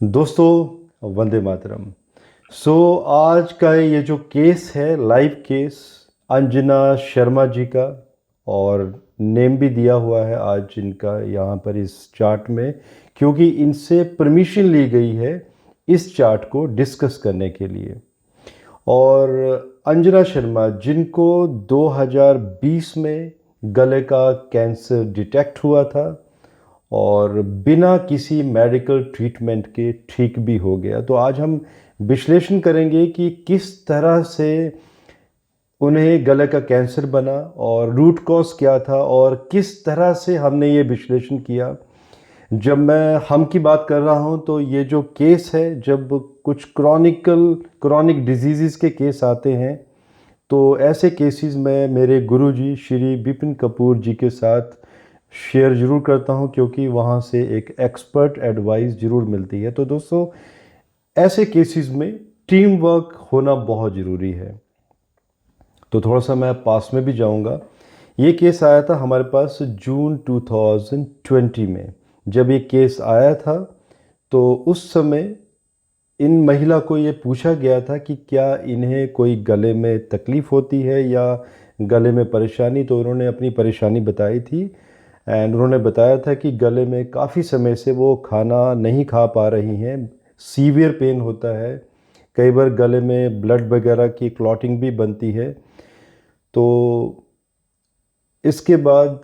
दोस्तों वंदे मातरम। आज का ये जो केस है लाइव केस अंजना शर्मा जी का, और नेम भी दिया हुआ है आज इनका यहाँ पर इस चार्ट में, क्योंकि इनसे परमिशन ली गई है इस चार्ट को डिस्कस करने के लिए। और अंजना शर्मा जिनको 2020 में गले का कैंसर डिटेक्ट हुआ था और बिना किसी मेडिकल ट्रीटमेंट के ठीक भी हो गया। तो आज हम विश्लेषण करेंगे कि किस तरह से उन्हें गले का कैंसर बना और रूट कॉज क्या था, और किस तरह से हमने ये विश्लेषण किया। जब मैं हम की बात कर रहा हूँ तो ये जो केस है, जब कुछ क्रॉनिक डिजीज़ के केस आते हैं तो ऐसे केसेस में मेरे गुरुजी श्री विपिन कपूर जी के साथ शेयर ज़रूर करता हूं, क्योंकि वहां से एक एक्सपर्ट एडवाइस ज़रूर मिलती है। तो दोस्तों, ऐसे केसेस में टीम वर्क होना बहुत ज़रूरी है। तो थोड़ा सा मैं पास में भी जाऊंगा। ये केस आया था हमारे पास जून 2020 में। जब ये केस आया था तो उस समय इन महिला को ये पूछा गया था कि क्या इन्हें कोई गले में तकलीफ़ होती है या गले में परेशानी। तो उन्होंने अपनी परेशानी बताई थी, एंड उन्होंने बताया था कि गले में काफ़ी समय से वो खाना नहीं खा पा रही हैं, सीवियर पेन होता है, कई बार गले में ब्लड वगैरह की क्लॉटिंग भी बनती है। तो इसके बाद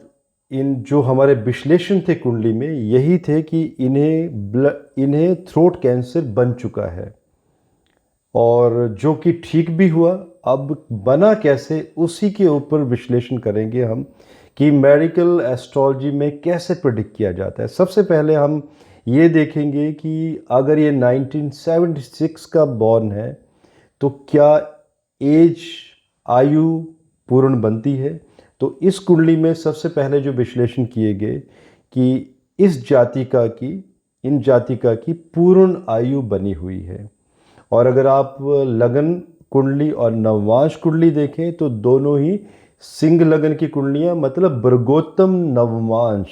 इन जो हमारे विश्लेषण थे कुंडली में यही थे कि इन्हें थ्रोट कैंसर बन चुका है, और जो कि ठीक भी हुआ। अब बना कैसे, उसी के ऊपर विश्लेषण करेंगे हम कि मेडिकल एस्ट्रोलॉजी में कैसे प्रेडिक्ट किया जाता है। सबसे पहले हम ये देखेंगे कि अगर ये 1976 का बॉर्न है तो क्या एज आयु पूर्ण बनती है। तो इस कुंडली में सबसे पहले जो विश्लेषण किए गए कि इस जातिका की इन जातिका की पूर्ण आयु बनी हुई है। और अगर आप लगन कुंडली और नवमांश कुंडली देखें तो दोनों ही सिंह लगन की कुंडलियां, मतलब वर्गोत्तम नवमांश।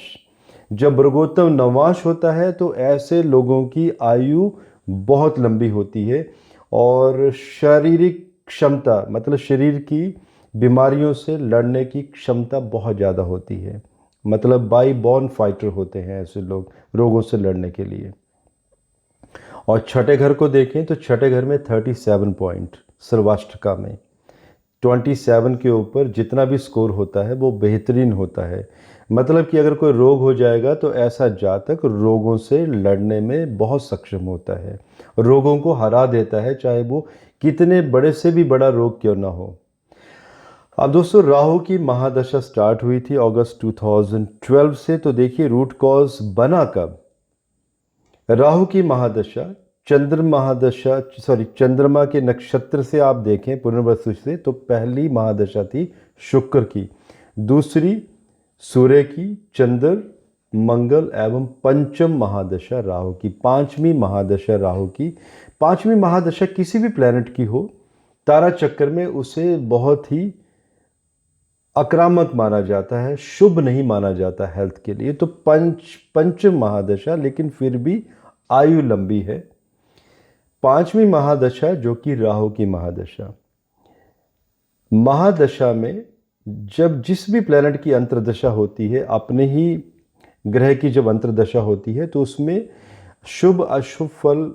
जब वर्गोत्तम नवमांश होता है तो ऐसे लोगों की आयु बहुत लंबी होती है, और शारीरिक क्षमता, मतलब शरीर की बीमारियों से लड़ने की क्षमता बहुत ज़्यादा होती है। मतलब बाई बॉर्न फाइटर होते हैं ऐसे लोग रोगों से लड़ने के लिए। और छठे घर को देखें तो छठे घर में 37 पॉइंट, सर्वाष्टका में 27 के ऊपर जितना भी स्कोर होता है वो बेहतरीन होता है। मतलब कि अगर कोई रोग हो जाएगा तो ऐसा जातक रोगों से लड़ने में बहुत सक्षम होता है, रोगों को हरा देता है, चाहे वो कितने बड़े से भी बड़ा रोग क्यों ना हो। अब दोस्तों, राहु की महादशा स्टार्ट हुई थी अगस्त 2012 से। तो देखिए रूट कॉज बना कब। राहु की महादशा चंद्रमा के नक्षत्र से आप देखें पुनर्वसु से, तो पहली महादशा थी शुक्र की, दूसरी सूर्य की, चंद्र, मंगल एवं पंचम महादशा राहु की, पांचवी महादशा राहु की। पांचवी महादशा किसी भी प्लेनेट की हो तारा चक्र में उसे बहुत ही आक्रामक माना जाता है, शुभ नहीं माना जाता हेल्थ के लिए। तो पंचम महादशा, लेकिन फिर भी आयु लंबी है। पांचवी महादशा जो कि राहु की महादशा में जब जिस भी प्लेनेट की अंतर्दशा होती है, अपने ही ग्रह की जब अंतर्दशा होती है तो उसमें शुभ अशुभ फल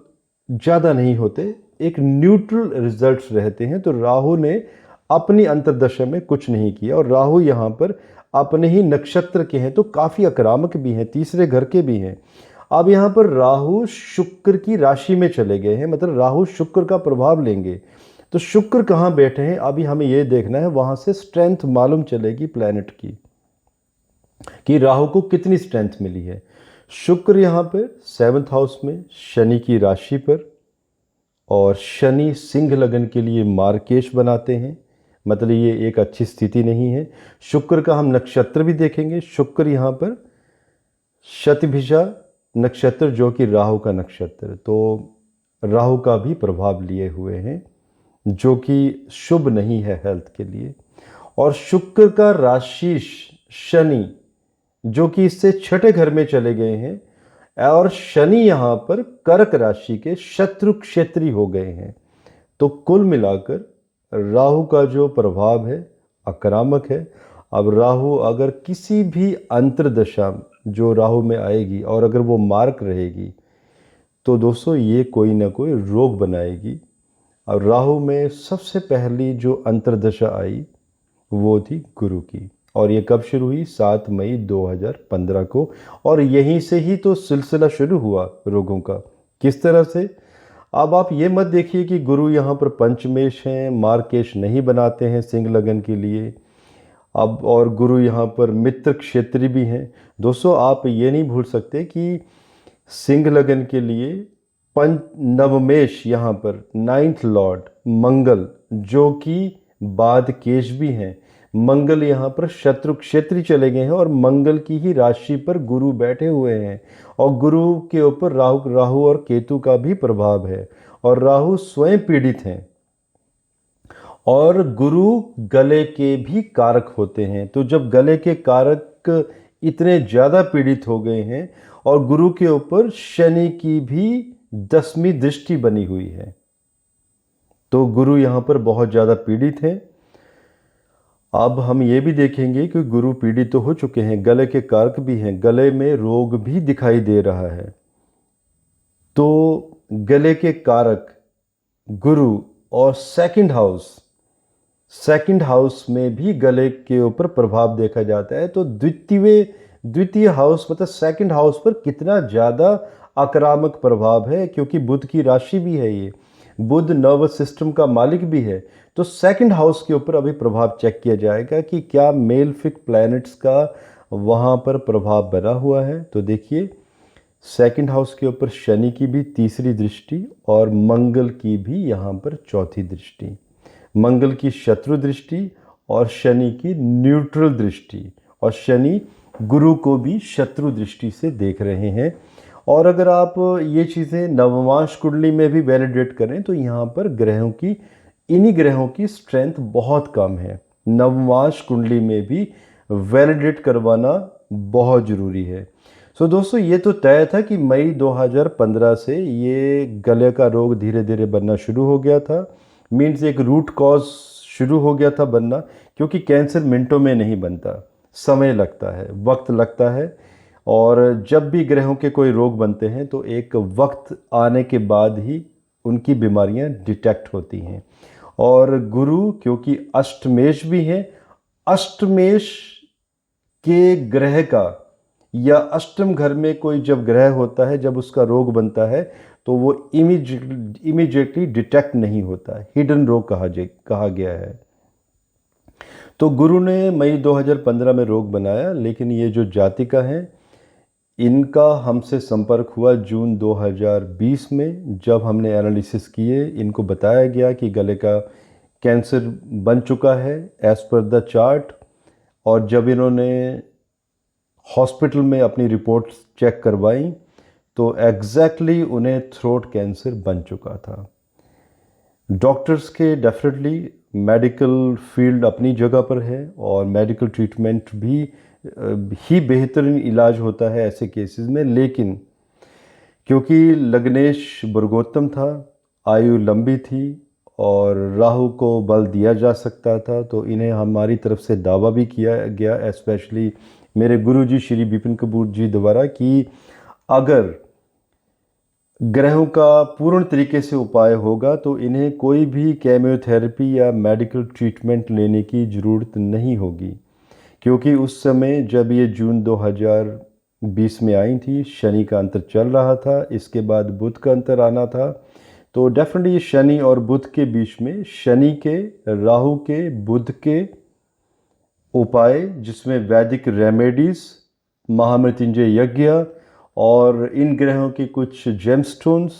ज़्यादा नहीं होते, एक न्यूट्रल रिजल्ट्स रहते हैं। तो राहु ने अपनी अंतर्दशा में कुछ नहीं किया, और राहु यहाँ पर अपने ही नक्षत्र के हैं तो काफ़ी आक्रामक भी हैं, तीसरे घर के भी हैं। अब यहाँ पर राहु शुक्र की राशि में चले गए हैं, मतलब राहु शुक्र का प्रभाव लेंगे। तो शुक्र कहाँ बैठे हैं अभी हमें ये देखना है, वहाँ से स्ट्रेंथ मालूम चलेगी प्लैनेट की कि राहु को कितनी स्ट्रेंथ मिली है। शुक्र यहाँ पर 7th हाउस में शनि की राशि पर, और शनि सिंह लगन के लिए मार्केश बनाते हैं, मतलब ये एक अच्छी स्थिति नहीं है। शुक्र का हम नक्षत्र भी देखेंगे। शुक्र यहाँ पर शतभिषा नक्षत्र जो कि राहु का नक्षत्र, तो राहु का भी प्रभाव लिए हुए हैं, जो कि शुभ नहीं है हेल्थ के लिए। और शुक्र का राशि शनि जो कि इससे छठे घर में चले गए हैं, और शनि यहाँ पर कर्क राशि के शत्रु क्षेत्री हो गए हैं। तो कुल मिलाकर राहु का जो प्रभाव है आक्रामक है। अब राहु अगर किसी भी अंतर्दशा जो राहु में आएगी और अगर वो मार्क रहेगी तो दोस्तों ये कोई ना कोई रोग बनाएगी। और राहु में सबसे पहली जो अंतर्दशा आई वो थी गुरु की, और ये कब शुरू हुई? 7 मई 2015 को। और यहीं से ही तो सिलसिला शुरू हुआ रोगों का। किस तरह से? अब आप ये मत देखिए कि गुरु यहाँ पर पंचमेश हैं, मार्केश नहीं बनाते हैं सिंह लगन के लिए। अब और गुरु यहाँ पर मित्र क्षेत्री भी हैं। दोस्तों आप ये नहीं भूल सकते कि सिंह लगन के लिए पंच नवमेश यहाँ पर 9th लॉर्ड मंगल, जो कि बाद केश भी हैं, मंगल यहाँ पर शत्रु क्षेत्री चले गए हैं और मंगल की ही राशि पर गुरु बैठे हुए हैं। और गुरु के ऊपर राहु और केतु का भी प्रभाव है, और राहु स्वयं पीड़ित हैं। और गुरु गले के भी कारक होते हैं। तो जब गले के कारक इतने ज़्यादा पीड़ित हो गए हैं और गुरु के ऊपर शनि की भी 10वीं दृष्टि बनी हुई है, तो गुरु यहाँ पर बहुत ज़्यादा पीड़ित हैं। अब हम ये भी देखेंगे कि गुरु पीड़ित तो हो चुके हैं, गले के कारक भी हैं, गले में रोग भी दिखाई दे रहा है। तो गले के कारक गुरु और सेकंड हाउस में भी गले के ऊपर प्रभाव देखा जाता है। तो द्वितीय हाउस मतलब सेकंड हाउस पर कितना ज़्यादा आक्रामक प्रभाव है, क्योंकि बुध की राशि भी है ये, बुध नर्वस सिस्टम का मालिक भी है। तो सेकंड हाउस के ऊपर अभी प्रभाव चेक किया जाएगा कि क्या मेलफिक प्लैनेट्स का वहाँ पर प्रभाव बना हुआ है। तो देखिए सेकंड हाउस के ऊपर शनि की भी 3री दृष्टि और मंगल की भी यहाँ पर 4थी दृष्टि, मंगल की शत्रु दृष्टि और शनि की न्यूट्रल दृष्टि, और शनि गुरु को भी शत्रु दृष्टि से देख रहे हैं। और अगर आप ये चीज़ें नवमांश कुंडली में भी वैलिडेट करें तो यहाँ पर इन्हीं ग्रहों की स्ट्रेंथ बहुत कम है। नवमांश कुंडली में भी वैलिडेट करवाना बहुत ज़रूरी है। सो दोस्तों ये तो तय था कि मई 2015 से ये गले का रोग धीरे धीरे बनना शुरू हो गया था। मीन्स एक रूट कॉज शुरू हो गया था बनना, क्योंकि कैंसर मिनटों में नहीं बनता, समय लगता है, वक्त लगता है। और जब भी ग्रहों के कोई रोग बनते हैं तो एक वक्त आने के बाद ही उनकी बीमारियां डिटेक्ट होती हैं। और गुरु क्योंकि अष्टमेश भी हैं, अष्टमेश के ग्रह का या अष्टम घर में कोई जब ग्रह होता है, जब उसका रोग बनता है तो वो इमीडिएटली डिटेक्ट नहीं होता है, हिडन रोग कहा गया है। तो गुरु ने मई 2015 में रोग बनाया, लेकिन ये जो जातिका हैं इनका हमसे संपर्क हुआ जून 2020 में, जब हमने एनालिसिस किए। इनको बताया गया कि गले का कैंसर बन चुका है एज़ पर द चार्ट। और जब इन्होंने हॉस्पिटल में अपनी रिपोर्ट्स चेक करवाई तो एग्जैक्टली उन्हें थ्रोट कैंसर बन चुका था। डॉक्टर्स के डेफिनेटली मेडिकल फील्ड अपनी जगह पर है और मेडिकल ट्रीटमेंट भी ही बेहतरीन इलाज होता है ऐसे केसेस में। लेकिन क्योंकि लग्नेश वर्गोत्तम था, आयु लंबी थी और राहु को बल दिया जा सकता था, तो इन्हें हमारी तरफ से दावा भी किया गया, स्पेशली मेरे गुरुजी श्री विपिन कपूर जी द्वारा, कि अगर ग्रहों का पूर्ण तरीके से उपाय होगा तो इन्हें कोई भी केमियोथेरेपी या मेडिकल ट्रीटमेंट लेने की ज़रूरत नहीं होगी। क्योंकि उस समय जब ये जून 2020 में आई थी, शनि का अंतर चल रहा था, इसके बाद बुध का अंतर आना था। तो डेफिनेटली शनि और बुध के बीच में शनि के, राहु के, बुध के उपाय, जिसमें वैदिक रेमेडीज़, महामृत्युंजय यज्ञ और इन ग्रहों की कुछ जेमस्टोन्स,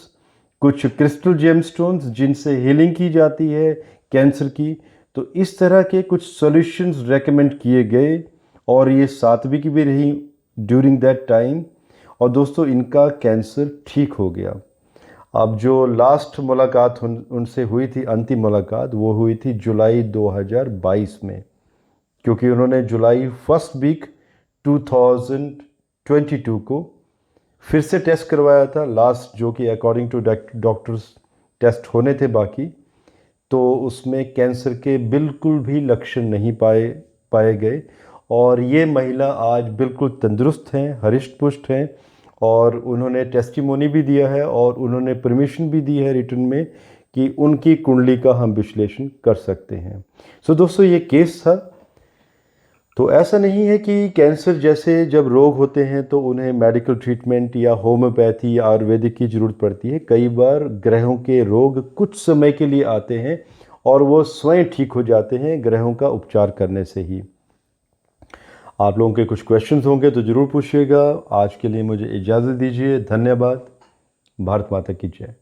कुछ क्रिस्टल जेमस्टोन्स जिनसे हीलिंग की जाती है कैंसर की, तो इस तरह के कुछ सॉल्यूशंस रेकमेंड किए गए और ये सात्विक भी रही ड्यूरिंग दैट टाइम। और दोस्तों इनका कैंसर ठीक हो गया। अब जो लास्ट मुलाकात उनसे हुई थी, अंतिम मुलाकात, वो हुई थी जुलाई 2022 में, क्योंकि उन्होंने जुलाई फर्स्ट वीक 2022 को फिर से टेस्ट करवाया था लास्ट, जो कि अकॉर्डिंग टू डॉक्टर्स टेस्ट होने थे बाकी, तो उसमें कैंसर के बिल्कुल भी लक्षण नहीं पाए पाए गए। और ये महिला आज बिल्कुल तंदुरुस्त हैं, हरिष्ट पुष्ट हैं, और उन्होंने टेस्टिमोनी भी दिया है और उन्होंने परमिशन भी दी है रिटर्न में कि उनकी कुंडली का हम विश्लेषण कर सकते हैं। सो दोस्तों, ये केस था। तो ऐसा नहीं है कि कैंसर जैसे जब रोग होते हैं तो उन्हें मेडिकल ट्रीटमेंट या होम्योपैथी या आयुर्वेदिक की ज़रूरत पड़ती है। कई बार ग्रहों के रोग कुछ समय के लिए आते हैं और वो स्वयं ठीक हो जाते हैं ग्रहों का उपचार करने से ही। आप लोगों के कुछ क्वेश्चंस होंगे तो ज़रूर पूछिएगा। आज के लिए मुझे इजाज़त दीजिए। धन्यवाद। भारत माता की जय।